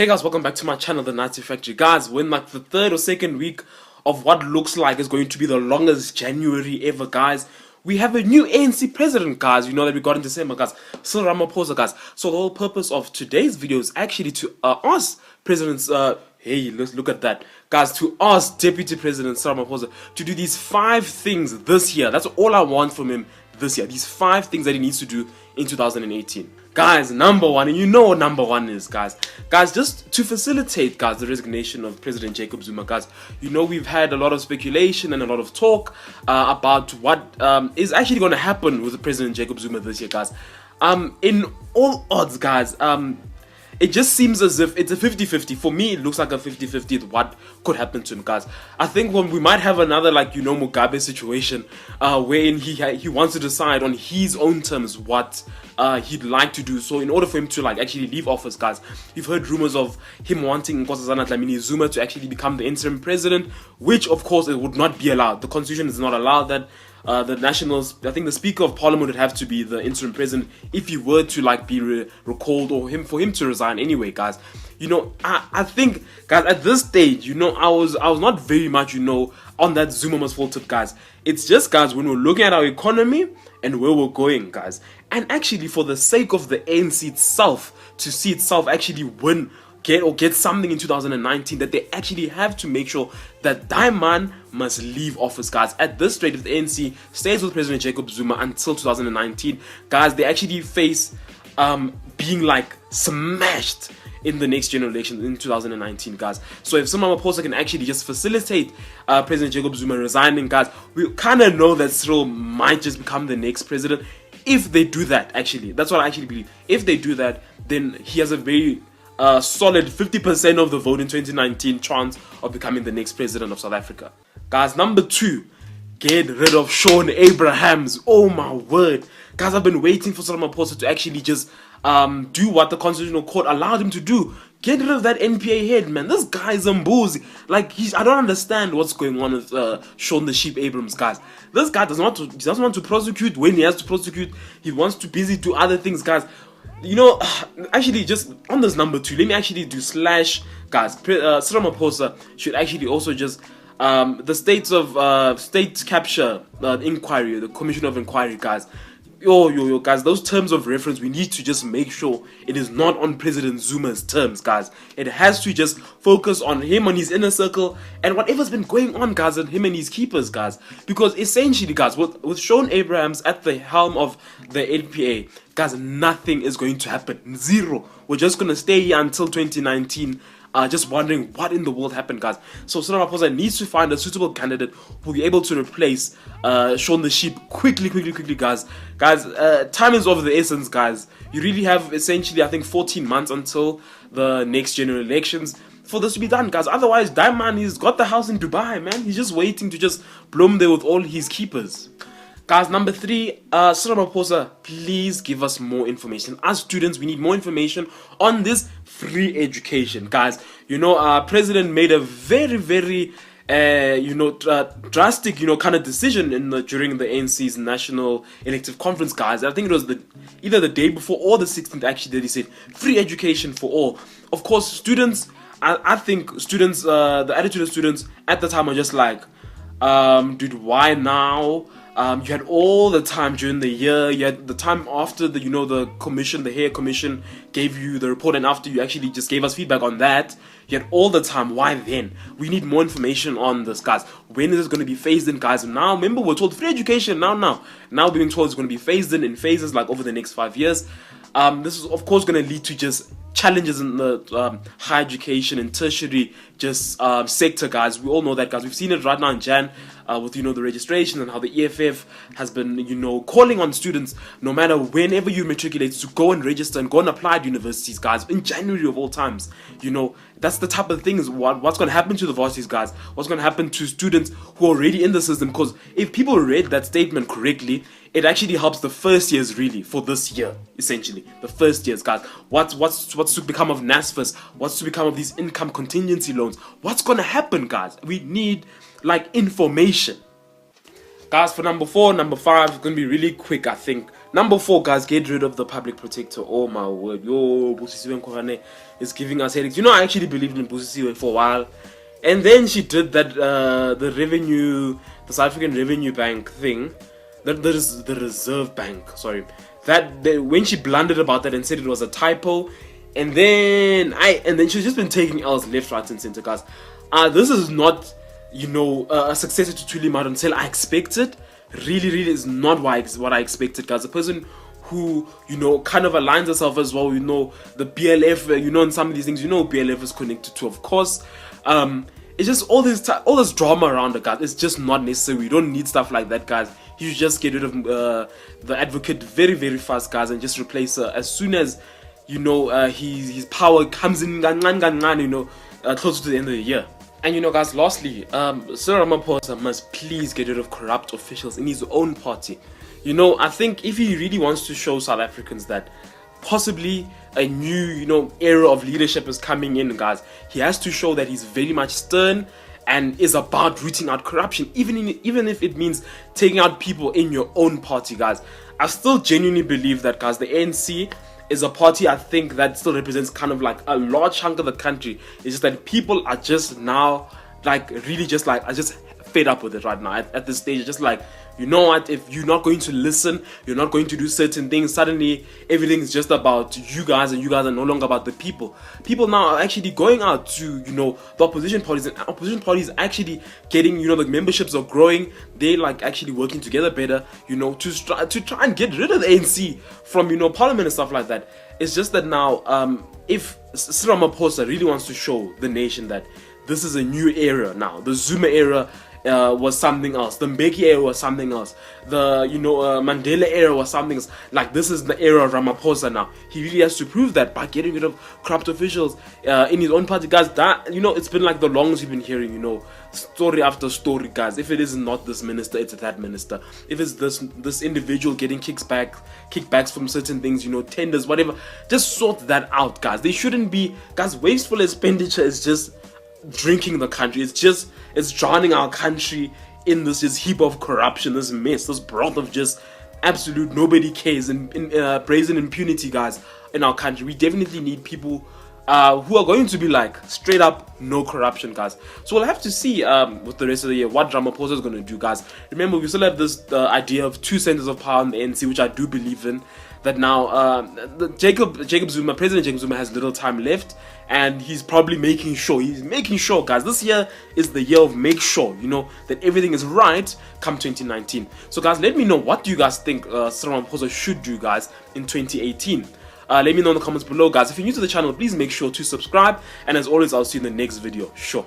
Hey guys, welcome back to my channel, The Nazi Factory. Guys, we're in like the third or second week of what looks like is going to be the longest January ever, guys. We have a new ANC president, guys. You know that we got in December, guys. Cyril Ramaphosa, guys. So the whole purpose of today's video is actually to ask presidents, hey, let's look at that. Guys, to ask Deputy President Cyril Ramaphosa to do these 5 things this year. That's all I want from him this year. These 5 things that he needs to do in 2018. Guys, number one, and you know what number one is, guys. Guys, just to facilitate, guys, the resignation of President Jacob Zuma, guys. You know, we've had a lot of speculation and a lot of talk about what is actually going to happen with President Jacob Zuma this year, guys. In all odds, guys, it just seems as if it's a 50-50. For me, it looks like a 50-50 what could happen to him, guys. I think when we might have another, like, you know, Mugabe situation, wherein he wants to decide on his own terms what he'd like to do. So in order for him to, like, actually leave office, guys, we've heard rumors of him wanting Nkosazana Dlamini Zuma to actually become the interim president, which, of course, it would not be allowed. The constitution does not allow that. The nationals, I think the Speaker of Parliament would have to be the interim president if he were to, like, be recalled, or for him to resign anyway, guys. You know, I think, guys, at this stage, you know, I was not very much, you know, on that Zuma must fall tip, guys. It's just, guys, when we're looking at our economy and where we're going, guys, and actually for the sake of the ANC itself, to see itself actually win, get something in 2019, that they actually have to make sure that Diamond must leave office, guys. At this rate, if the ANC stays with President Jacob Zuma until 2019, guys, they actually face being, like, smashed in the next general election in 2019, guys. So if Cyril Ramaphosa can actually just facilitate President Jacob Zuma resigning, guys, we kind of know that Cyril might just become the next president. If they do that, actually, that's what I actually believe. If they do that, then he has a very solid 50% of the vote in 2019 chance of becoming the next president of South Africa. Guys, number 2, get rid of Shaun Abrahams. Oh my word. Guys, I've been waiting for Cyril Ramaphosa to actually just do what the Constitutional Court allowed him to do. Get rid of that NPA head, man. This guy is a boozy. Like, I don't understand what's going on with Shaun the Sheep Abrams, guys. This guy doesn't want to prosecute when he has to prosecute. He wants to busy do other things, guys. You know, actually, just on this number 2, let me actually do slash, guys. Cyril Ramaphosa should actually also just the states of state capture inquiry, the commission of inquiry, guys. Yo, guys, those terms of reference, we need to just make sure it is not on President Zuma's terms, guys. It has to just focus on him, on his inner circle, and whatever's been going on, guys, and him and his keepers, guys. Because essentially, guys, with Shaun Abrahams at the helm of the NPA, guys, nothing is going to happen. Zero. We're just going to stay here until 2019. Just wondering what in the world happened, guys. So Cyril Ramaphosa needs to find a suitable candidate who will be able to replace Shaun the Sheep quickly, guys. Time is of the essence, guys. You really have essentially, I think, 14 months until the next general elections for this to be done, guys. Otherwise, Diamond, he's got the house in Dubai, man. He's just waiting to just bloom there with all his keepers. Guys, number 3, Cyril Ramaphosa, please give us more information. As students, we need more information on this free education, guys. You know, President made a very, drastic, kind of decision during the ANC's national elective conference, guys. I think it was either the day before or the 16th, actually, that he said free education for all. Of course, students, I think students, the attitude of students at the time were just like, dude, why now? You had all the time during the year. You had the time after the commission, the Hare Commission gave you the report, and after you actually just gave us feedback on that, you had all the time. Why then? We need more information on this, guys. When is it going to be phased in, guys? Now, remember, we're told free education now we're being told it's going to be phased in phases, like over the next 5 years. This is, of course, going to lead to just challenges in the higher education and tertiary sector, guys. We all know that, guys. We've seen it right now in Jan with the registration, and how the EFF has been calling on students, no matter whenever you matriculate, to go and register and go and apply at universities, guys, in January of all times. That's the type of things, what's going to happen to the varsities, guys. What's going to happen to students who are already in the system. Because if people read that statement correctly, it actually helps the first years, really, for this year, essentially. The first years, guys. What's to become of NSFAS? What's to become of these income contingency loans? What's going to happen, guys? We need, like, information. Guys, for number 4, number 5, it's going to be really quick, I think. Number 4, guys, get rid of the public protector. Oh my word, yo, Busisiwe Nkohane is giving us headaches. You know, I actually believed in Busisiwe for a while, and then she did that the South African Revenue Bank thing, that is the Reserve Bank. Sorry, when she blundered about that and said it was a typo, and then she's just been taking L's left, right, and center, guys. This is not, a successor to Thuli Madam until I expected. Really is not what I expected, guys. A person who, kind of aligns herself as well, the BLF, and some of these things, BLF is connected to, of course. It's just all this drama around her, guys. It's just not necessary. We don't need stuff like that, guys. You should just get rid of the advocate very, very fast, guys, and just replace her as soon as, his power comes in, closer to the end of the year. And guys, lastly, Cyril Ramaphosa must please get rid of corrupt officials in his own party. I think if he really wants to show South Africans that possibly a new, era of leadership is coming in, guys, he has to show that he's very much stern and is about rooting out corruption, even if it means taking out people in your own party, guys. I still genuinely believe that, guys, the ANC is a party, I think, that still represents kind of like a large chunk of the country. It's just that people are just now are just fed up with it right now at this stage. Just like, you know what, if you're not going to listen, you're not going to do certain things, suddenly everything's just about you guys, and you guys are no longer about the people. People now are actually going out to, the opposition parties, and opposition parties actually getting, the memberships are growing. They actually working together better, to try and get rid of the ANC from, parliament and stuff like that. It's just that now, if Cyril Ramaphosa really wants to show the nation that this is a new era now, the Zuma era was something else, the Mbeki era was something else, the Mandela era was something else. This is the era of Ramaphosa now. He really has to prove that by getting rid of corrupt officials in his own party, guys. That it's been the longest we've been hearing, story after story, guys. If it is not this minister, it's that minister. If it's this individual getting kickbacks from certain things, tenders, whatever, just sort that out, guys. They shouldn't be, guys. Wasteful expenditure is just drinking the country. It's drowning our country in this just heap of corruption, this mess, this broth of just absolute nobody cares and brazen impunity, guys, in our country. We definitely need people who are going to be straight up no corruption, guys. So we'll have to see with the rest of the year what Ramaphosa is going to do, guys. Remember, we still have this idea of 2 centers of power in the ANC, which I do believe in. That now President Jacob Zuma has little time left, and he's probably making sure, guys, this year is the year of make sure, that everything is right come 2019. So, guys, let me know, what do you guys think Cyril Ramaphosa should do, guys, in 2018? Let me know in the comments below, guys. If you're new to the channel, please make sure to subscribe, and as always, I'll see you in the next video. Sure.